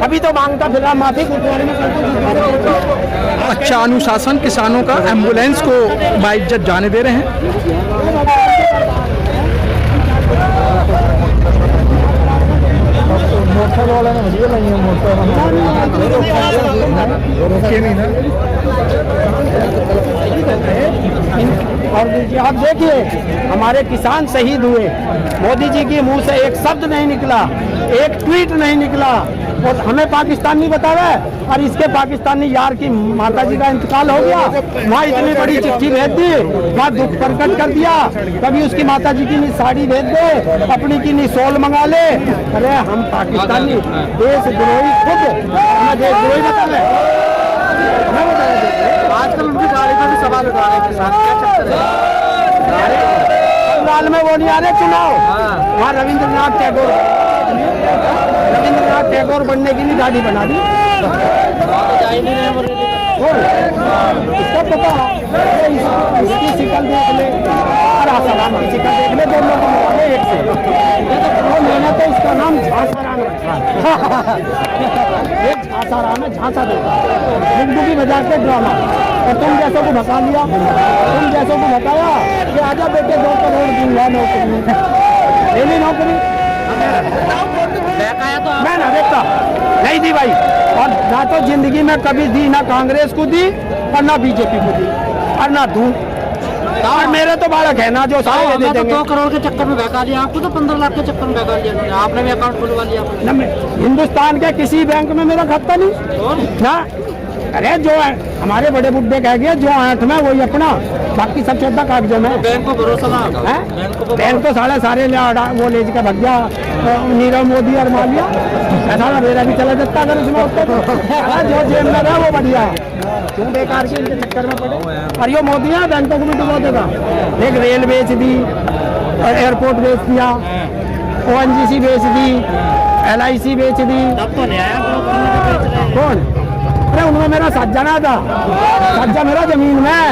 अभी तो मांगता फिर माफी गुरुद्वारे में करते। अच्छा अनुशासन किसानों का, एम्बुलेंस को बाइज्जत जाने दे रहे हैं। मोटर वाले ने वीडियो नहीं है, मोटर और आप देखिए हमारे किसान शहीद हुए, मोदी जी के मुंह से एक शब्द नहीं निकला, एक ट्वीट नहीं निकला, और हमें पाकिस्तान नहीं बताया। और इसके पाकिस्तानी यार की माता जी का इंतकाल हो गया, वहाँ इतनी बड़ी चिट्ठी भेज दी, वहाँ दुख प्रकट कर दिया, कभी उसकी माता जी की साड़ी भेज दे, अपनी की शॉल मंगा ले। अरे हम पाकिस्तानी देशद्रोही खुद हमें देशद्रोही बता रहे। आजकल उनकी गाड़ी पर भी सवाल उठा रहे हैं किसान, क्या चक्कर है? बंगाल में वो नहीं आ रहे चुनाव, वहाँ रविंद्रनाथ टैगोर बनने की भी गाड़ी बना दी। इसका पता इसकी शिकल देख ले और आसाराम की शिकल देख ले, दोनों को मिला ले एक से। वो मैंने तो इसका नाम झांसाराम रखा है। एक झांसाराम है, झांसा देता हिंदू की बजा के ड्रामा। और तुम जैसों को भगा लिया, तुम जैसों को भगाया कि आजा बेटे 2 करोड़ दूंगा नौकरी, ले ली नौकरी। मैं ना देखता नहीं दी भाई, और ना तो जिंदगी में कभी दी, ना कांग्रेस को दी और ना बीजेपी को दी और ना दूं। और मेरे तो बालक है ना जो सारे दे देंगे। 2 करोड़ के चक्कर में बहका दिया आपको, तो 15 लाख के चक्कर में बहका दिया आपने भी अकाउंट खुलवा लिया। हिंदुस्तान के किसी बैंक में मेरा खाता नहीं ना। अरे जो है हमारे बड़े बुड्ढे कह गए, जो 8 में वही अपना, बाकी सब 14 कागजों में। बैंक को भरोसा ना है, बैंक तो सारे वो ले के भग गया नीरव मोदी और मालिया। ऐसा ना मेरा भी चला जाता अगर उसमें होता तो। जो जेब में रहा वो बढ़िया है, क्यों बेकार के इनके चक्कर में पड़े। और ये मोदी है बैंकों को भी डुबो देगा। एक रेल बेच दी, एयरपोर्ट बेच दिया, ONGC बेच दी, LIC बेच दी। कौन? अरे उनमें मेरा सज्जा ना था, सज्जा मेरा जमीन में।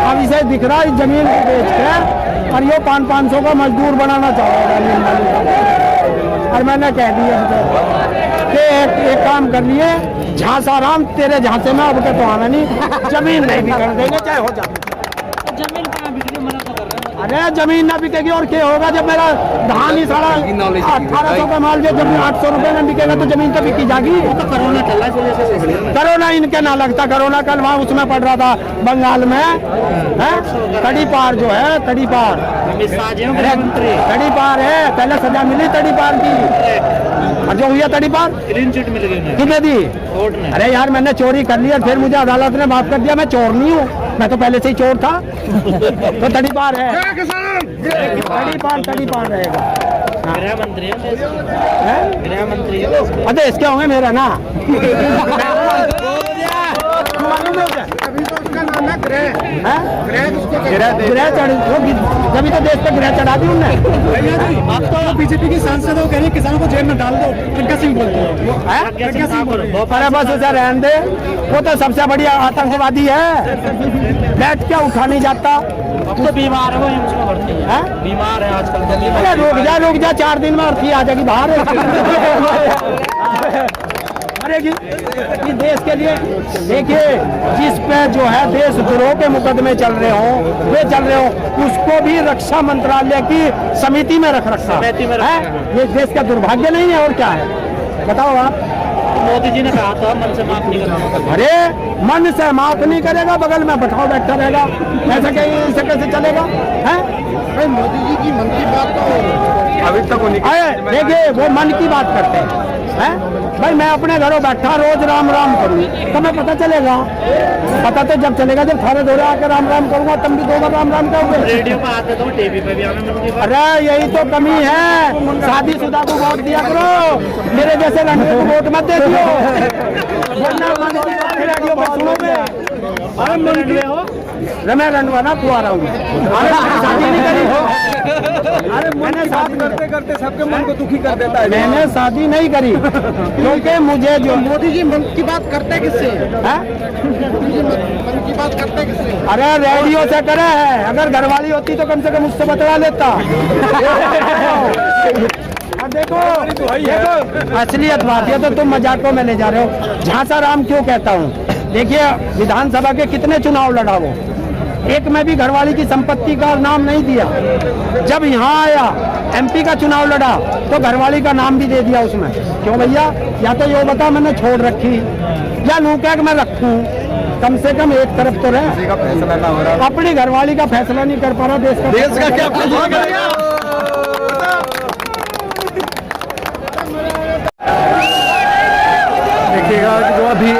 अब इसे दिख रहा है जमीन को बेच के, और ये 500 का मजदूर बनाना चाहेगा। और मैंने कह दिया कि एक काम कर लिए, झांसाराम तेरे झांसे में अब के तो आना नहीं, जमीन नहीं भी कर देंगे चाहे हो जाए। जमीन कहाँ बिकने मना तो कर रहे हैं। अरे जमीन ना बिकेगी और क्या होगा, जब मेरा धान ही सारा 1800 का माल जब 800 रुपए में बिकेगा तो जमीन तो बिकी जाएगी। तो कोरोना चल रहा है, कोरोना इनके ना लगता, कोरोना कल वहाँ उसमें पड़ रहा था बंगाल में, तड़ी पार जो है, तड़ी पार, तड़ी पार है, पहले सजा मिली तड़ी पार की, और जो हुई तड़ी पार ग्रीन चिट मिल गई कितने दी कोर्ट ने। अरे यार मैंने चोरी कर लिया, फिर मुझे अदालत ने माफ कर दिया, मैं चोर नहीं हूँ, मैं तो पहले से ही चोर था। तो तड़ी पार है, तड़ी पार रहेगा। गृह मंत्री गृह मंत्री अरे इसके होंगे मेरा ना। गृह चढ़ी, जब तो देश पे गृह चढ़ा दी उनने। आप तो बीजेपी के सांसद हो, कह रहे किसानों को जेल में डाल दो, प्रज्ञा सिंह बोलते हैं। अरे बस उसे रहने दे, वो तो सबसे बड़ी आतंकवादी है, बैठ क्या उठा नहीं जाता। अब तो बीमार है वो, उसमें भर्ती है, बीमार है आजकल। अरे रुक जा 4 दिन में और थी आ जाएगी बाहर। अरे कि देश के लिए देखिए, जिस पे जो है देशद्रोह के मुकदमे चल रहे हो, वे चल रहे हो, उसको भी रक्षा मंत्रालय की समिति में रखा है। ये देश का दुर्भाग्य नहीं है और क्या है बताओ आप। मोदी जी ने कहा था मन से माफ नहीं करना। अरे मन से माफ नहीं करेगा, बगल में बैठा रहेगा, ऐसे कैसे चलेगा है? मोदी जी की मन की बात तो अभी तक देखिए वो मन की बात करते हैं भाई। मैं अपने घरों बैठा रोज राम राम करूँ तो मैं पता चलेगा, पता तो जब चलेगा जब थारे दौरे आकर राम राम करूंगा, तब भी 2 बार राम राम करोगे। रेडियो पर आते तो टीवी पे भी आने। अरे यही तो कमी है, शादीशुदा को वोट दिया करो, मेरे जैसे लड़के को वोट मत दे दियो। रेडियो पर सुनोगे। अरे मैं रंडवाना कुआरा हूँ, शादी नहीं करी हो। अरे मैंने शादी करते करते सबके मन को दुखी कर देता है। मैंने शादी नहीं करी क्योंकि मुझे जो मोदी जी मन की बात करते किससे है? मन की बात करते किससे? अरे रेडियो से करे है, अगर घरवाली होती तो कम से कम उससे बतला लेता। देखो देखो असलियत बात है, तो तुम मजाकों में ले जा रहे हो। झांसा राम क्यों कहता हूँ, देखिए विधानसभा के कितने चुनाव लड़ा वो, एक में भी घरवाली की संपत्ति का नाम नहीं दिया। जब यहाँ आया एमपी का चुनाव लड़ा तो घरवाली का नाम भी दे दिया उसमें। क्यों भैया, या तो ये बता मैंने छोड़ रखी या लू क्या मैं रखूं, कम से कम एक तरफ तो रहे। का फैसला ना हो रहा, अपनी घरवाली का फैसला नहीं कर पा रहा, देश का क्या फैसला करेगा? देखिएगा कि जो अभी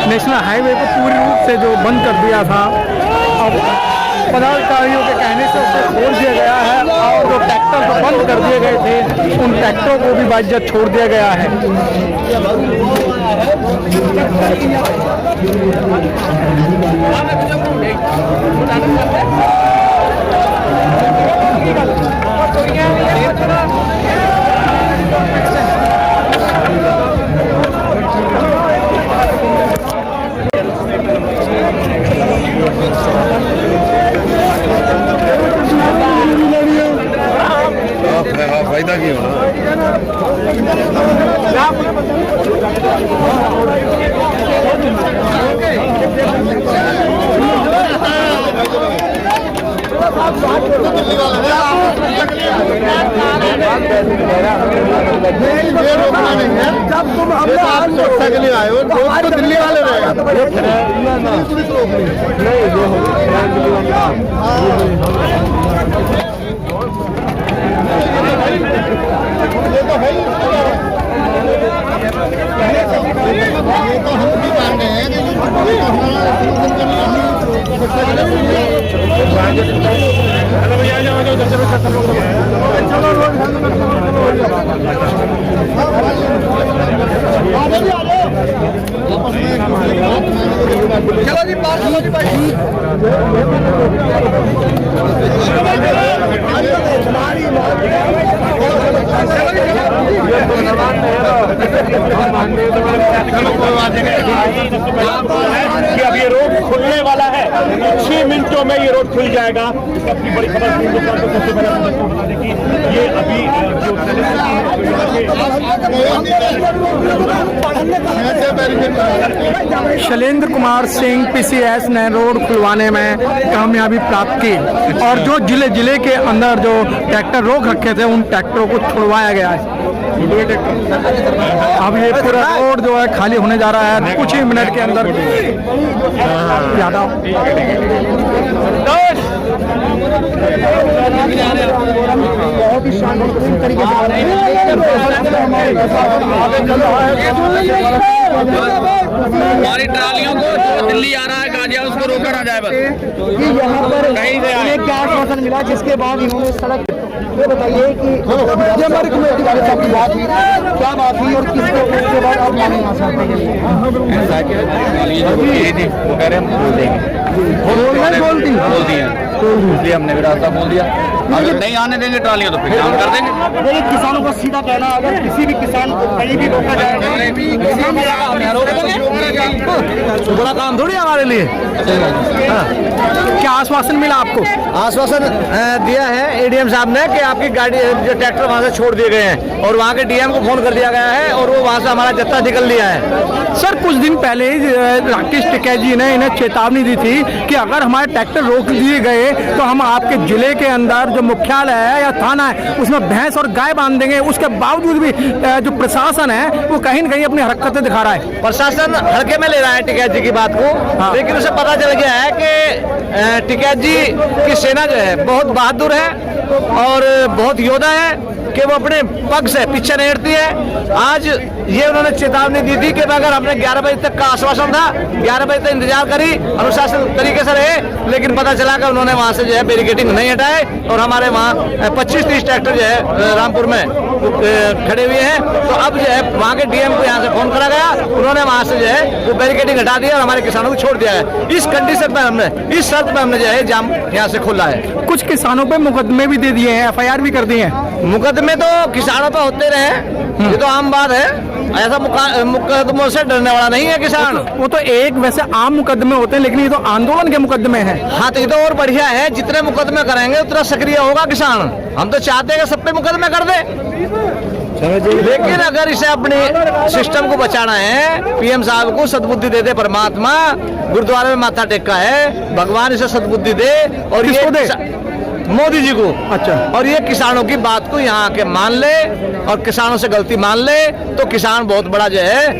नेशनल हाईवे को पूरी रूप से जो बंद कर दिया था, अब पदाधिकारियों के कहने से उसे खोल दिया गया है और जो ट्रैक्टर को बंद कर दिए गए थे उन ट्रैक्टरों को भी बाइज्जत छोड़ दिया गया है। फायदा की जब तुम सुरक्षा के लिए आए हो तो दिल्ली वाले कि अब ये रोड खुलने वाला है, 6 मिनटों में ये रोड खुल जाएगा। सबकी बड़ी खबर हिंदुस्तान को सबसे पहले बता दें कि ये अभी शैलेंद्र कुमार सिंह पीसीएस ने रोड खुलवाने में कामयाबी प्राप्त की और जो जिले के अंदर जो ट्रैक्टर रोक रखे थे उन ट्रैक्टरों को छुड़वाया गया है। अब ये पूरा रोड जो है खाली होने जा रहा है कुछ ही मिनट के अंदर। यादव बहुत ही शानदार तरीके हमारी ट्रालियों को जो दिल्ली आ रहा है गाजिया उसको रोका ना जाए बस। कि यहाँ पर एक क्या आश्वासन मिला जिसके बाद इन्होंने सड़क, ये बताइए कि ये हमारी कमेटी वाले साहब की बात हुई, क्या बात हुई और किसको उसके बाद आप माने यहाँ से वो कह रहे हम बोल देंगे, बोल दी इसलिए हमने भी रास्ता बोल दिया। अगर नहीं आने देंगे ट्रालियां तो फिर काम कर देंगे। देखिए किसानों का सीधा कहना, अगर किसी भी किसान को कहीं भी रोका जाए बड़ा काम थोड़ी हमारे लिए। क्या आश्वासन मिला आपको? आश्वासन दिया है एडीएम साहब ने कि आपकी गाड़ी जो ट्रैक्टर वहाँ से छोड़ दिए गए हैं और वहाँ के डीएम को फोन कर दिया गया है और वो वहाँ से हमारा जत्था निकल लिया है। सर कुछ दिन पहले राकेश टिकैत जी ने इन्हें चेतावनी दी थी कि अगर हमारे ट्रैक्टर रोक दिए गए तो हम आपके जिले के अंदर जो मुख्यालय है या थाना है उसमें भैंस और गाय बांध देंगे। उसके बावजूद भी जो प्रशासन है वो कहीं न कहीं अपनी हरकतें दिखा रहा है। प्रशासन हल्के में ले रहा है टिकैत जी की बात को। हाँ। लेकिन उसे पता चल गया है कि टिकैत जी की सेना जो है बहुत बहादुर है और बहुत योद्धा है कि वो अपने पग से पीछे नहीं हटती है। आज ये उन्होंने चेतावनी दी थी कि अगर हमने 11 बजे तक का आश्वासन था, 11 बजे तक इंतजार करी, अनुशासन तरीके से रहे, लेकिन पता चला कि उन्होंने वहाँ से जो है बैरिकेडिंग नहीं हटाए और हमारे वहाँ 25-30 ट्रैक्टर जो है रामपुर में खड़े हुए हैं। तो अब जो है वहाँ के डीएम को यहाँ से फोन करा गया, उन्होंने वहाँ से जो है वो बैरिकेडिंग हटा दिया और हमारे किसानों को छोड़ दिया है। इस कंडीशन में हमने, इस शर्त में हमने जो है जाम यहाँ से खोला है। कुछ किसानों पे मुकदमे भी दे दिए हैं, एफआईआर भी कर दी है। मुकदमे तो किसानों पर होते रहे, ये तो आम बात है, ऐसा मुकदमों से डरने वाला नहीं है किसान। वो तो एक वैसे आम मुकदमे होते हैं, लेकिन ये तो आंदोलन के मुकदमे हैं। हाँ, तो ये तो और बढ़िया है, जितने मुकदमे करेंगे उतना सक्रिय होगा किसान। हम तो चाहते हैं कि सब पे मुकदमे कर दे, लेकिन अगर इसे अपने सिस्टम को बचाना है, पीएम साहब को सद्बुद्धि दे दे परमात्मा, गुरुद्वारे में माथा टेका है, भगवान इसे सद्बुद्धि दे। और किसको दे? मोदी जी को। अच्छा। और ये किसानों की बात को यहाँ के मान ले और किसानों से गलती मान ले, तो किसान बहुत बड़ा जो है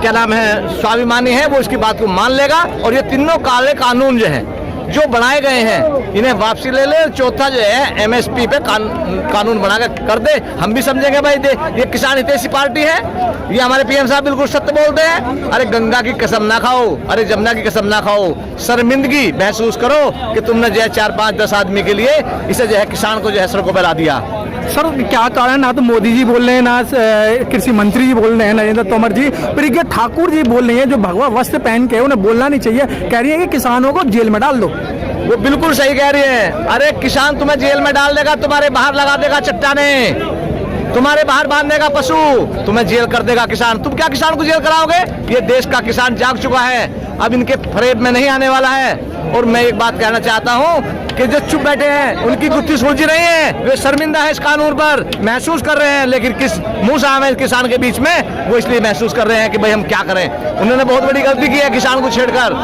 क्या नाम है, स्वाभिमानी है, वो इसकी बात को मान लेगा। और ये तीनों काले कानून जो हैं, जो बनाए गए हैं, इन्हें वापसी ले ले। चौथा जो है एमएसपी पे कानून बना कर दे, हम भी समझेंगे भाई ये किसान हितैषी पार्टी है। ये हमारे पीएम साहब बिल्कुल सत्य बोलते हैं। अरे गंगा की कसम ना खाओ, अरे जमुना की कसम ना खाओ, शर्मिंदगी महसूस करो कि तुमने जो है 4, 5, 10 आदमी के लिए इसे जो है किसान को जो है सड़कों पर ला दिया। सर क्या कारण, ना तो मोदी जी बोल रहे हैं, ना कृषि मंत्री जी बोल रहे हैं, नरेंद्र तोमर जी, प्रिज्ञा ठाकुर जी बोल रही है, जो भगवा वस्त्र पहन के उन्हें बोलना नहीं चाहिए, कह रही है कि किसानों को जेल में डाल दो। वो बिल्कुल सही कह रही है। अरे किसान तुम्हें जेल में डाल देगा, तुम्हारे बाहर लगा देगा चट्टाने, तुम्हारे बाहर बांध देगा पशु, तुम्हें जेल कर देगा किसान। तुम क्या किसान को जेल कराओगे? ये देश का किसान जाग चुका है, अब इनके फरेब में नहीं आने वाला है। और मैं एक बात कहना चाहता हूँ कि जो चुप बैठे हैं उनकी गुत्थी सुलझी रही है, वे शर्मिंदा है इस कानून पर, महसूस कर रहे हैं, लेकिन किस मुंह से आवे किसान के बीच में, वो इसलिए महसूस कर रहे हैं कि भाई हम क्या करें। उन्होंने बहुत बड़ी गलती की है किसान को छेड़कर।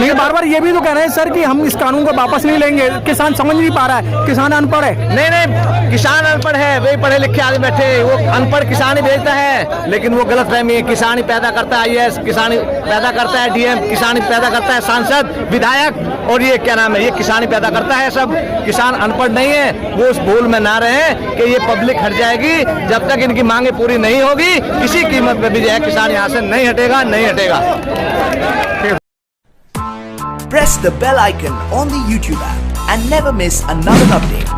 लेकिन बार बार ये भी तो कह रहे हैं सर कि हम इस कानून को वापस नहीं लेंगे, किसान समझ नहीं पा रहा है, किसान अनपढ़ है। नहीं, किसान अनपढ़ है, वे पढ़े लिखे आदमी बैठे, वो अनपढ़ किसान ही भेजता है, लेकिन वो गलत फहमी है। किसान ही पैदा करता है आईएएस, किसान ही पैदा करता है डीएम, किसान ही पैदा करता है सांसद, विधायक, और ये क्या नाम है, ये किसान ही पैदा करता है सब। किसान अनपढ़ नहीं है, वो उस भूल में ना रहे कि ये पब्लिक हट जाएगी। जब तक इनकी मांगे पूरी नहीं होगी, किसी कीमत पे भी जो है किसान यहाँ से नहीं हटेगा, नहीं हटेगा। Press the bell icon on the YouTube app and never miss another update.